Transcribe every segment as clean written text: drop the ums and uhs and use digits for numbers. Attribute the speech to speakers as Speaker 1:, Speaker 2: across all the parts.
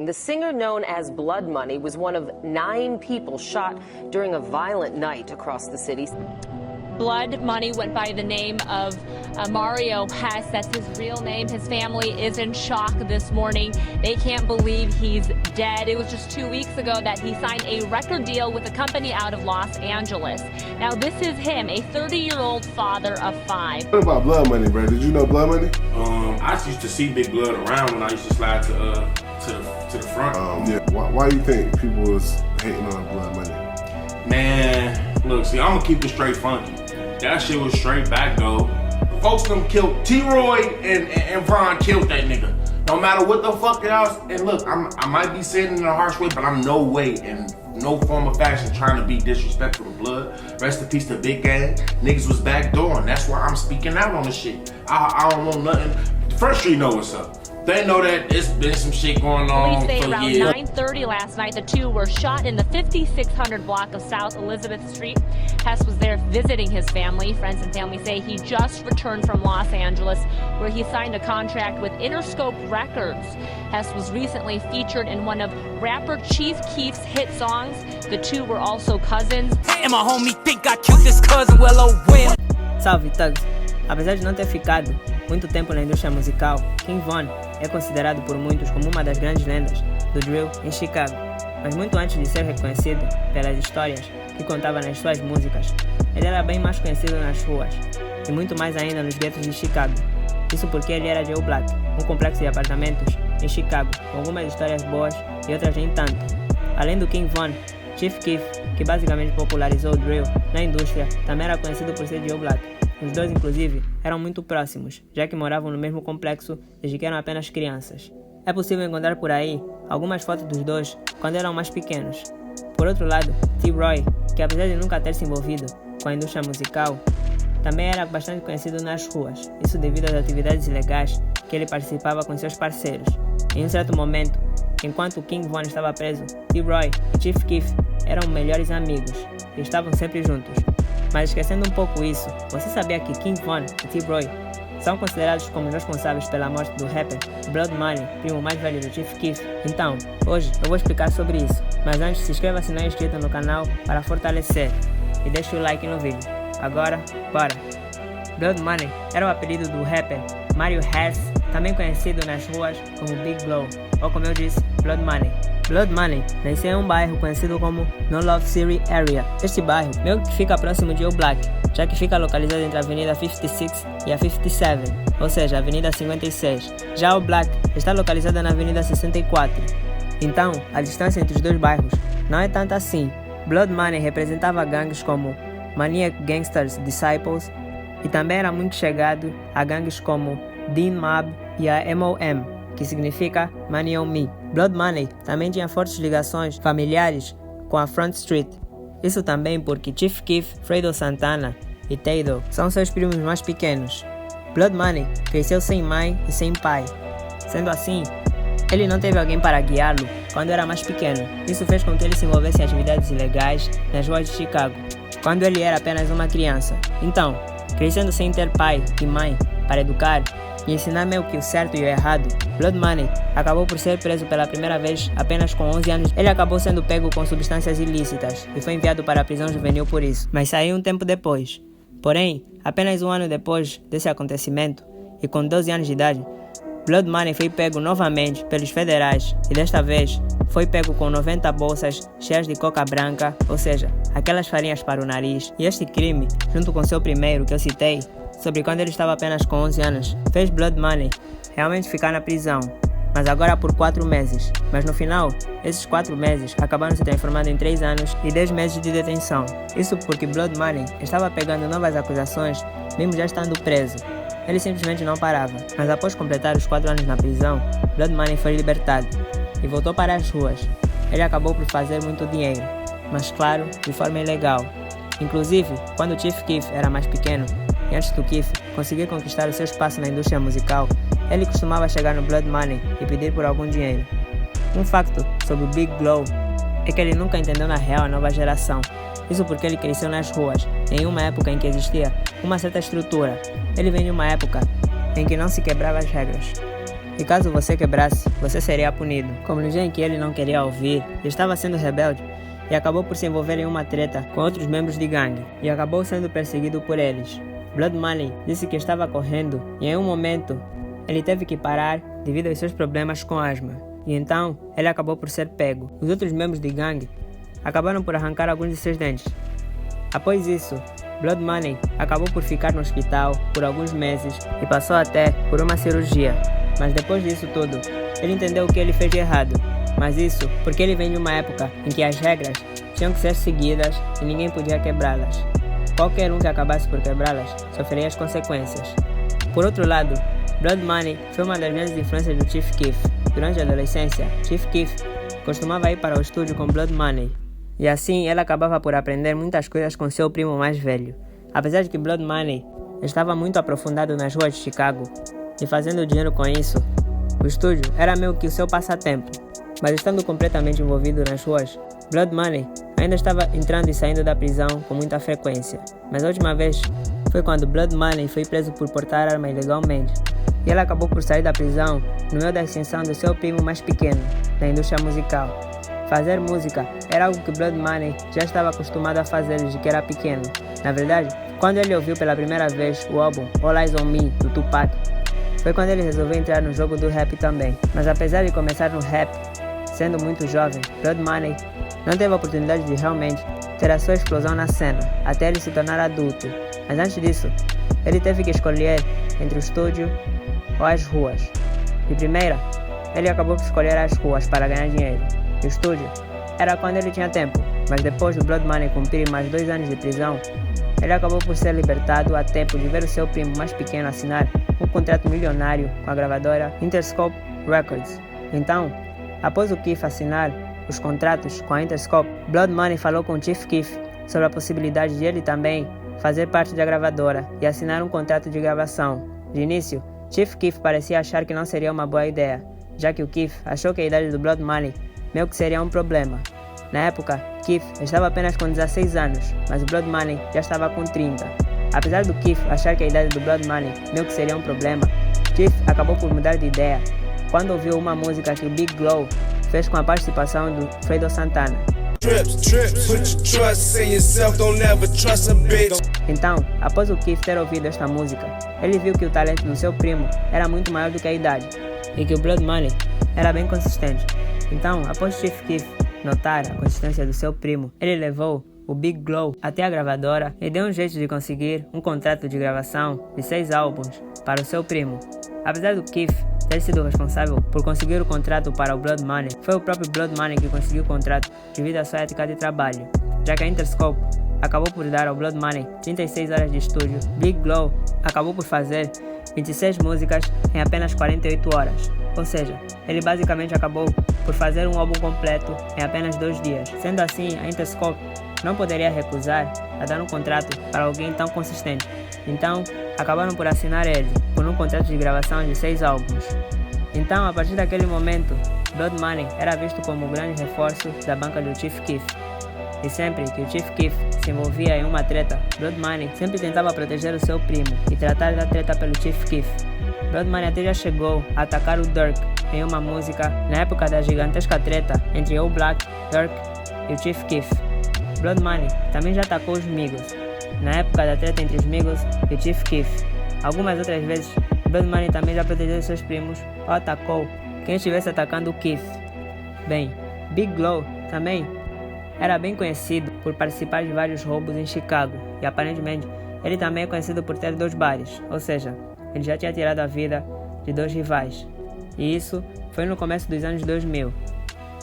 Speaker 1: The singer known as Blood Money was one of 9 people shot during a violent night across the city.
Speaker 2: Blood Money went by the name of Mario Hess. That's his real name. His family is in shock this morning. They can't believe he's dead. It was just 2 weeks ago that he signed a record deal with a company out of Los Angeles. Now, this is him, a 30-year-old father of 5.
Speaker 3: What about Blood Money, bro? Did you know Blood Money?
Speaker 4: I used to see Big Blood around when I used to slide to the front.
Speaker 3: Yeah. Why do you think people was hating on Blood Money?
Speaker 4: Man, look, see, I'm gonna keep it straight funky. That shit was straight back though. Folks them killed T-Roy and Von killed that nigga. No matter what the fuck else, and look, I might be saying it in a harsh way, but I'm no way in no form of fashion trying to be disrespectful to Blood. Rest in peace to Big Gang. Niggas was backdooring. That's why I'm speaking out on the shit. I don't want nothing. First Street know what's up. They know that it's been some shit going on.
Speaker 2: Police say
Speaker 4: for
Speaker 2: around
Speaker 4: years.
Speaker 2: 9:30 last night, the two were shot in the 5600 block of South Elizabeth Street. Hess was there visiting his family. Friends and family say he just returned from Los Angeles, where he signed a contract with Interscope Records. Hess was recently featured in one of rapper Chief Keef's hit songs. The two were also cousins.
Speaker 5: And my homie think I killed this cousin, well, oh well.
Speaker 6: Salve, Thugs! Apesar de não ter ficado muito tempo na indústria musical, King Von é considerado por muitos como uma das grandes lendas do drill em Chicago. Mas muito antes de ser reconhecido pelas histórias que contava nas suas músicas, ele era bem mais conhecido nas ruas, e muito mais ainda nos guetos de Chicago. Isso porque ele era Joe Black, um complexo de apartamentos em Chicago, com algumas histórias boas e outras nem tanto. Além do King Von, Chief Keef, que basicamente popularizou o drill na indústria, também era conhecido por ser Joe Black. Os dois, inclusive, eram muito próximos, já que moravam no mesmo complexo desde que eram apenas crianças. É possível encontrar por aí algumas fotos dos dois quando eram mais pequenos. Por outro lado, T-Roy, que apesar de nunca ter se envolvido com a indústria musical, também era bastante conhecido nas ruas, isso devido às atividades ilegais que ele participava com seus parceiros. Em um certo momento, enquanto King Von estava preso, T-Roy e Chief Keef eram melhores amigos e estavam sempre juntos. Mas esquecendo um pouco isso, você sabia que King Von e T-Roy são considerados como responsáveis pela morte do rapper Blood Money, primo mais velho do Chief Keef? Então, hoje eu vou explicar sobre isso. Mas antes, se inscreva se não é inscrito no canal para fortalecer e deixe o like no vídeo. Agora, bora! Blood Money era o apelido do rapper Mario Hess, também conhecido nas ruas como Big Blow, ou como eu disse, Blood Money. Blood Money nasceu em um bairro conhecido como No Love City Area. Este bairro meio que fica próximo de Joe Black, já que fica localizado entre a Avenida 56 e a 57, ou seja, a Avenida 56. Já o Black está localizada na Avenida 64. Então, a distância entre os dois bairros não é tanta assim. Blood Money representava gangues como Maniac Gangsters Disciples e também era muito chegado a gangues como Dean Mob e a MOM, que significa Money on Me. Blood Money também tinha fortes ligações familiares com a Front Street. Isso também porque Chief Keef, Fredo Santana e Tado são seus primos mais pequenos. Blood Money cresceu sem mãe e sem pai. Sendo assim, ele não teve alguém para guiá-lo quando era mais pequeno. Isso fez com que ele se envolvesse em atividades ilegais nas ruas de Chicago, quando ele era apenas uma criança. Então, crescendo sem ter pai e mãe para educar e ensinar meio que o certo e o errado, Blood Money acabou por ser preso pela primeira vez apenas com 11 anos. Ele acabou sendo pego com substâncias ilícitas e foi enviado para a prisão juvenil por isso, mas saiu um tempo depois. Porém, apenas um ano depois desse acontecimento, e com 12 anos de idade, Blood Money foi pego novamente pelos federais e desta vez foi pego com 90 bolsas cheias de coca branca, ou seja, aquelas farinhas para o nariz. E este crime, junto com seu primeiro que eu citei, sobre quando ele estava apenas com 11 anos, fez Blood Money realmente ficar na prisão, mas agora por 4 meses. Mas no final, esses 4 meses acabaram se transformando em 3 anos e 10 meses de detenção. Isso porque Blood Money estava pegando novas acusações, mesmo já estando preso. Ele simplesmente não parava, mas após completar os 4 anos na prisão, Blood Money foi libertado e voltou para as ruas. Ele acabou por fazer muito dinheiro, mas claro, de forma ilegal. Inclusive, quando Chief Keef era mais pequeno, e antes do Keef conseguir conquistar o seu espaço na indústria musical, ele costumava chegar no Blood Money e pedir por algum dinheiro. Um facto sobre o Big Blow é que ele nunca entendeu na real a nova geração. Isso porque ele cresceu nas ruas, em uma época em que existia uma certa estrutura. Ele vem de uma época em que não se quebrava as regras. e caso você quebrasse, você seria punido. Como no dia em que ele não queria ouvir, estava sendo rebelde e acabou por se envolver em uma treta com outros membros de gangue e acabou sendo perseguido por eles. Blood Money disse que estava correndo e em um momento ele teve que parar devido aos seus problemas com asma e então ele acabou por ser pego. Os outros membros de gangue acabaram por arrancar alguns de seus dentes. Após isso, Blood Money acabou por ficar no hospital por alguns meses e passou até por uma cirurgia. Mas depois disso tudo, ele entendeu o que ele fez de errado. Mas isso porque ele vem de uma época em que as regras tinham que ser seguidas e ninguém podia quebrá-las. Qualquer um que acabasse por quebrá-las sofreria as consequências. Por outro lado, Blood Money foi uma das grandes influências do Chief Keef. Durante a adolescência, Chief Keef costumava ir para o estúdio com Blood Money. E assim ele acabava por aprender muitas coisas com seu primo mais velho. Apesar de que Blood Money estava muito aprofundado nas ruas de Chicago e fazendo dinheiro com isso, o estúdio era meio que o seu passatempo. Mas estando completamente envolvido nas ruas, Blood Money ainda estava entrando e saindo da prisão com muita frequência. Mas a última vez foi quando Blood Money foi preso por portar arma ilegalmente. E ele acabou por sair da prisão no meio da ascensão do seu primo mais pequeno, na indústria musical. Fazer música era algo que Blood Money já estava acostumado a fazer desde que era pequeno. Na verdade, quando ele ouviu pela primeira vez o álbum All Eyes on Me, do Tupac, foi quando ele resolveu entrar no jogo do rap também. Mas apesar de começar no rap, sendo muito jovem, Blood Money não teve a oportunidade de realmente ter a sua explosão na cena, até ele se tornar adulto. Mas antes disso, ele teve que escolher entre o estúdio ou as ruas. De primeira, ele acabou por escolher as ruas para ganhar dinheiro. O estúdio era quando ele tinha tempo, mas depois do Blood Money cumprir mais 2 anos de prisão, ele acabou por ser libertado a tempo de ver o seu primo mais pequeno assinar um contrato milionário com a gravadora Interscope Records. Então, após o Keef assinar os contratos com a Interscope, Blood Money falou com Chief Keef sobre a possibilidade de ele também fazer parte da gravadora e assinar um contrato de gravação. De início, Chief Keef parecia achar que não seria uma boa ideia, já que o Keef achou que a idade do Blood Money meio que seria um problema. Na época, Keef estava apenas com 16 anos, mas o Blood Money já estava com 30. Apesar do Keef achar que a idade do Blood Money meio que seria um problema, Keef acabou por mudar de ideia quando ouviu uma música que o Big Glow fez com a participação do Fredo Santana. Então, após o Keef ter ouvido esta música, ele viu que o talento do seu primo era muito maior do que a idade e que o Blood Money era bem consistente. Então, após Chief Keef notar a consistência do seu primo, ele levou o Big Glow até a gravadora e deu um jeito de conseguir um contrato de gravação de 6 álbuns para o seu primo. Apesar do Keef ter sido responsável por conseguir o contrato para o Blood Money, foi o próprio Blood Money que conseguiu o contrato devido à sua ética de trabalho, já que a Interscope acabou por dar ao Blood Money 36 horas de estúdio. Big Glow acabou por fazer 26 músicas em apenas 48 horas. Ou seja, ele basicamente acabou por fazer um álbum completo em apenas 2 dias. Sendo assim, a Interscope não poderia recusar a dar um contrato para alguém tão consistente. Então, acabaram por assinar ele por um contrato de gravação de 6 álbuns. Então, a partir daquele momento, Blood Money era visto como um grande reforço da banca do Chief Keef. E sempre que o Chief Keef se envolvia em uma treta, Blood Money sempre tentava proteger o seu primo e tratar da treta pelo Chief Keef. Blood Money até já chegou a atacar o Durk em uma música na época da gigantesca treta entre o Black, Durk e o Chief Keef. Blood Money também já atacou os Migos na época da treta entre os Migos e o Chief Keef. Algumas outras vezes, Blood Money também já protegeu seus primos ou atacou quem estivesse atacando o Keef. Bem, Big Glow também era bem conhecido por participar de vários roubos em Chicago e aparentemente ele também é conhecido por ter 2 bares, ou seja, ele já tinha tirado a vida de 2 rivais. E isso foi no começo dos anos 2000.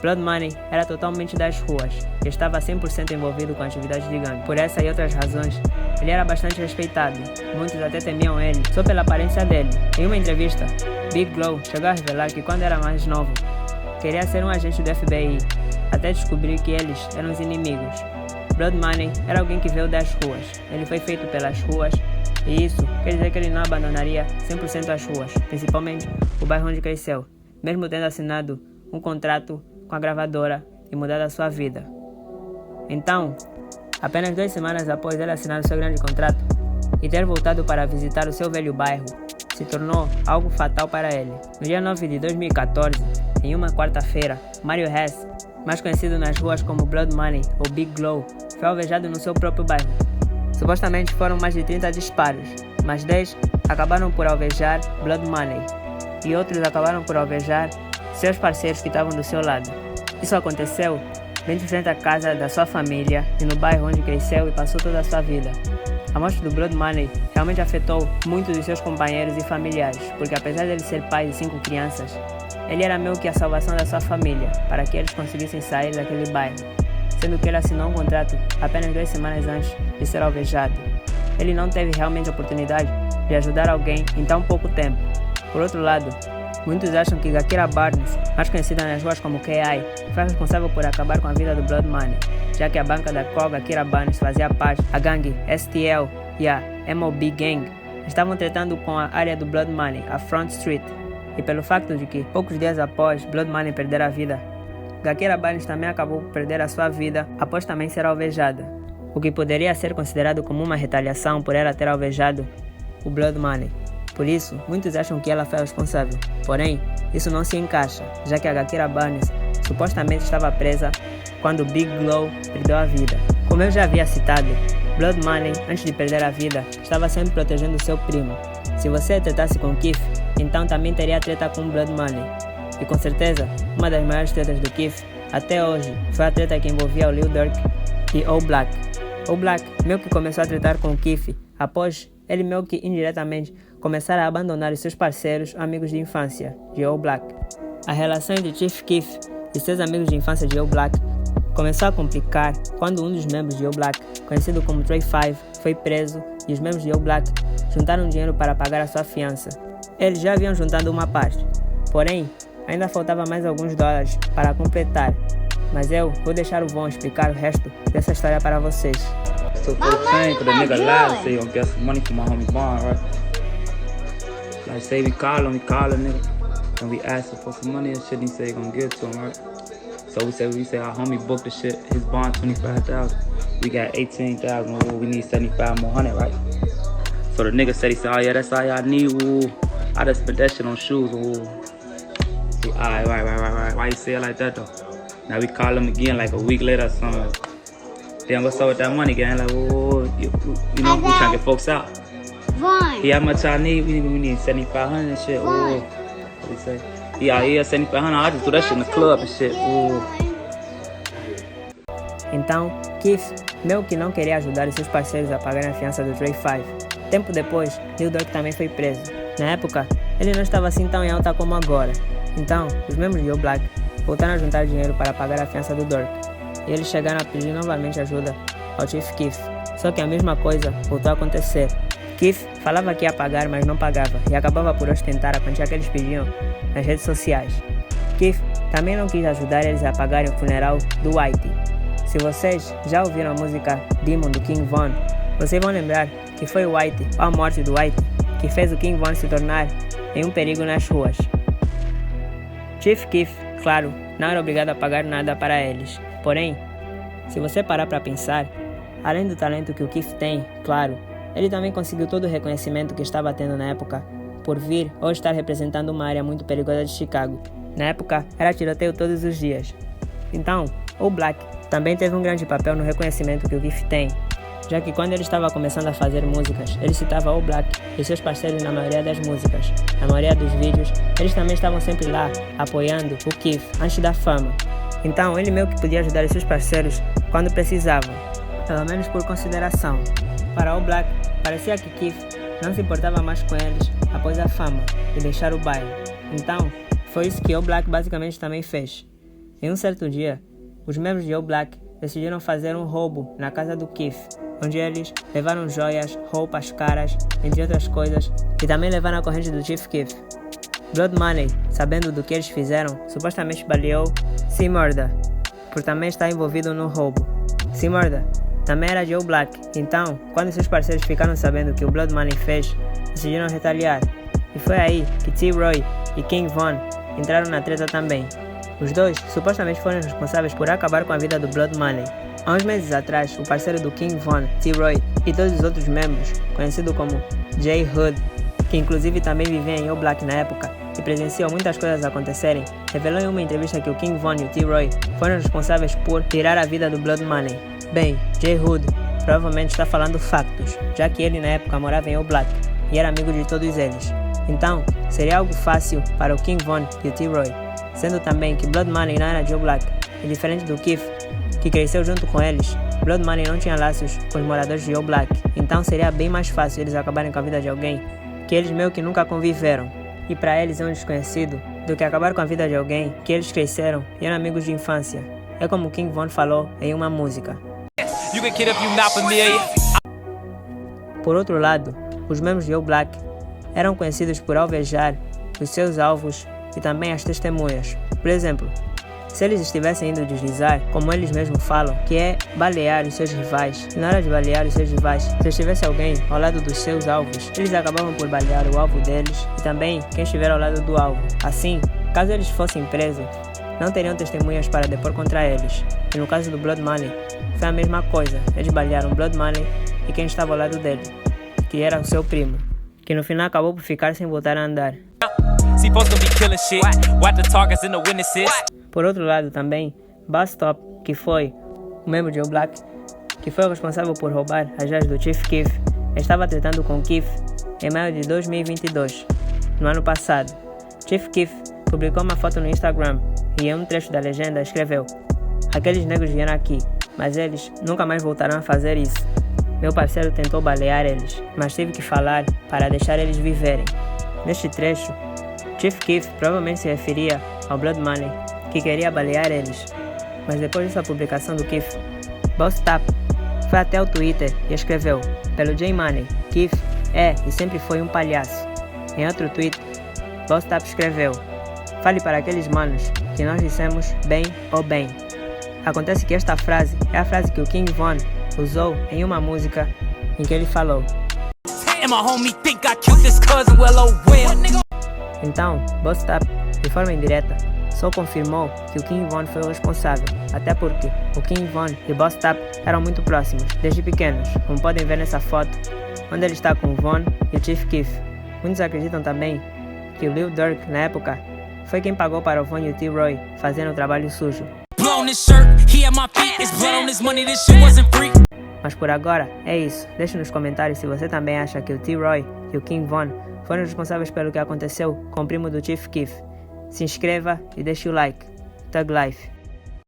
Speaker 6: Blood Money era totalmente das ruas e estava 100% envolvido com atividades de gangue. Por essa e outras razões, ele era bastante respeitado. Muitos até temiam ele só pela aparência dele. Em uma entrevista, Big Glow chegou a revelar que quando era mais novo, queria ser um agente do FBI, até descobrir que eles eram os inimigos. Blood Money era alguém que veio das ruas. Ele foi feito pelas ruas e isso quer dizer que ele não abandonaria 100% as ruas, principalmente o bairro onde cresceu, mesmo tendo assinado um contrato com a gravadora e mudado a sua vida. Então, apenas 2 semanas após ele assinar o seu grande contrato e ter voltado para visitar o seu velho bairro, se tornou algo fatal para ele. No dia 9 de 2014, em uma quarta-feira, Mario Hess, mais conhecido nas ruas como Blood Money ou Big Glow, foi alvejado no seu próprio bairro. Supostamente foram mais de 30 disparos, mas 10 acabaram por alvejar Blood Money e outros acabaram por alvejar seus parceiros que estavam do seu lado. Isso aconteceu bem de frente à casa da sua família e no bairro onde cresceu e passou toda a sua vida. A morte do Blood Money realmente afetou muitos de seus companheiros e familiares, porque apesar de ele ser pai de 5 crianças, ele era meio que a salvação da sua família, para que eles conseguissem sair daquele bairro, sendo que ele assinou um contrato apenas 2 semanas antes de ser alvejado. Ele não teve realmente a oportunidade de ajudar alguém em tão pouco tempo. Por outro lado, muitos acham que Gakira Barnes, mais conhecida nas ruas como K.I., foi responsável por acabar com a vida do Blood Money, já que a banca da qual Gakira Barnes fazia parte, a gangue STL e a MOB Gang, estavam tratando com a área do Blood Money, a Front Street, e pelo facto de que, poucos dias após Blood Money perder a vida, Gakira Barnes também acabou por perder a sua vida após também ser alvejada, o que poderia ser considerado como uma retaliação por ela ter alvejado o Blood Money. Por isso, muitos acham que ela foi a responsável. Porém, isso não se encaixa, já que a Gakira Barnes supostamente estava presa quando Big Glow perdeu a vida. Como eu já havia citado, Blood Money, antes de perder a vida, estava sempre protegendo seu primo. Se você tratasse com Keef, então também teria treta com Blood Money. E com certeza, uma das maiores tretas do Keef, até hoje, foi a treta que envolvia o Lil Durk e O Black. O Black meio que começou a tretar com o Keef após ele meio que indiretamente começar a abandonar os seus parceiros amigos de infância de O Black. A relação entre Chief Keef e seus amigos de infância de O Black começou a complicar quando um dos membros de O Black, conhecido como Trey 5, foi preso e os membros de O Black juntaram dinheiro para pagar a sua fiança. Eles já haviam juntado uma parte, porém ainda faltava mais alguns dólares para completar, mas eu vou deixar o Von explicar o resto dessa história para vocês.
Speaker 7: So for the fame, for the nigga lie, say you gonna get some money from my homie Bond, right? Like say we call him, nigga, and we ask him for some money and shit, he say he gonna give it to him, right? So we say our homie booked the shit, his bond 25,000, we got 18,000, we need 75 more hundred, right? So the nigga said, oh yeah, that's all y'all need, ooh. I just spent that shit on shoes, ooh. See, right. Why you say it like that though? Now we call him again like a week later or something. Damn, what's up with that money, gang? Like, whoa, you know, we trying to get folks out.
Speaker 8: Vaughn.
Speaker 7: Yeah, how much I need? We need 7,500 and shit. Ooh, what we say? Yeah, 7,500. I just do that shit in the club and shit. Ooh.
Speaker 6: Então, Keef meio que não queria ajudar os seus parceiros a pagarem a fiança do Trey 5. Tempo depois, Lil Durk também foi preso. Na época, ele não estava assim tão em alta como agora. Então, os membros de O Black voltaram a juntar dinheiro para pagar a fiança do Durk. E eles chegaram a pedir novamente ajuda ao Chief Keef. Só que a mesma coisa voltou a acontecer. Keef falava que ia pagar, mas não pagava, e acabava por ostentar a quantia que eles pediam nas redes sociais. Keef também não quis ajudar eles a pagarem o funeral do Whitey. Se vocês já ouviram a música Demon do King Von, vocês vão lembrar que foi o Whitey, ou a morte do Whitey, que fez o King Von se tornar em um perigo nas ruas. Chief Keef, claro, não era obrigado a pagar nada para eles. Porém, se você parar para pensar, além do talento que o Keef tem, claro, ele também conseguiu todo o reconhecimento que estava tendo na época por vir ou estar representando uma área muito perigosa de Chicago. Na época, era tiroteio todos os dias. Então, O Black também teve um grande papel no reconhecimento que o Keef tem, já que quando ele estava começando a fazer músicas, ele citava O Black e seus parceiros na maioria das músicas. Na maioria dos vídeos, eles também estavam sempre lá, apoiando o Keef antes da fama. Então, ele meio que podia ajudar os seus parceiros quando precisavam, pelo menos por consideração. Para O Black, parecia que Keef não se importava mais com eles após a fama e deixar o bairro. Então, foi isso que O Black basicamente também fez. Em um certo dia, os membros de O Black decidiram fazer um roubo na casa do Keef, onde eles levaram joias, roupas caras, entre outras coisas, e também levaram a corrente do Chief Keef. Blood Money, sabendo do que eles fizeram, supostamente baleou C-Murder, por também estar envolvido no roubo. C-Murder também era de O Black, então, quando seus parceiros ficaram sabendo o que o Blood Money fez, decidiram retaliar. E foi aí que T-Roy e King Von entraram na treta também. Os dois supostamente foram responsáveis por acabar com a vida do Blood Money. Há uns meses atrás, o parceiro do King Von, T-Roy, e todos os outros membros, conhecido como J-Hood, que inclusive também vivia em All Black na época e presenciou muitas coisas acontecerem, revelou em uma entrevista que o King Von e o T-Roy foram responsáveis por tirar a vida do Blood Money. Bem, J. Hood provavelmente está falando factos, já que ele na época morava em All Black e era amigo de todos eles. Então, seria algo fácil para o King Von e o T-Roy, sendo também que Blood Money não era de All Black, e diferente do Keef, que cresceu junto com eles, Blood Money não tinha laços com os moradores de All Black, então seria bem mais fácil eles acabarem com a vida de alguém que eles meio que nunca conviveram. E para eles é um desconhecido do que acabar com a vida de alguém que eles cresceram e eram amigos de infância. É como o King Von falou em uma música. Por outro lado, os membros de All Black eram conhecidos por alvejar os seus alvos e também as testemunhas. Por exemplo, se eles estivessem indo deslizar, como eles mesmos falam, que é balear os seus rivais. Na hora de balear os seus rivais, se estivesse alguém ao lado dos seus alvos, eles acabavam por balear o alvo deles e também quem estiver ao lado do alvo. Assim, caso eles fossem presos, não teriam testemunhas para depor contra eles. E no caso do Blood Money, foi a mesma coisa. Eles balearam Blood Money e quem estava ao lado dele, que era o seu primo, que no final acabou por ficar sem voltar a andar. Por outro lado também, Bustop, que foi um membro de All Black, que foi o responsável por roubar as joias do Chief Keef, estava tratando com Keef em maio de 2022. No ano passado, Chief Keef publicou uma foto no Instagram e em um trecho da legenda escreveu: "Aqueles negros vieram aqui, mas eles nunca mais voltarão a fazer isso. Meu parceiro tentou balear eles, mas tive que falar para deixar eles viverem." Neste trecho, Chief Keef provavelmente se referia ao Blood Money, que queria balear eles. Mas depois dessa publicação do Keef, Bustop foi até o Twitter e escreveu: "Pelo J Money, Keef é e sempre foi um palhaço." Em outro tweet, Bustop escreveu: "Fale para aqueles manos que nós dissemos bem ou bem." Acontece que esta frase é a frase que o King Von usou em uma música em que ele falou. Então, Bustop, de forma indireta, só confirmou que o King Von foi o responsável, até porque o King Von e Bustop eram muito próximos, desde pequenos, como podem ver nessa foto, onde ele está com o Von e o Chief Keef. Muitos acreditam também que o Lil Durk, na época, foi quem pagou para o Von e o T-Roy fazendo o trabalho sujo. Mas por agora, é isso. Deixe nos comentários se você também acha que o T-Roy e o King Von foram responsáveis pelo que aconteceu com o primo do Chief Keef. Se inscreva e deixe o like. Thug Life.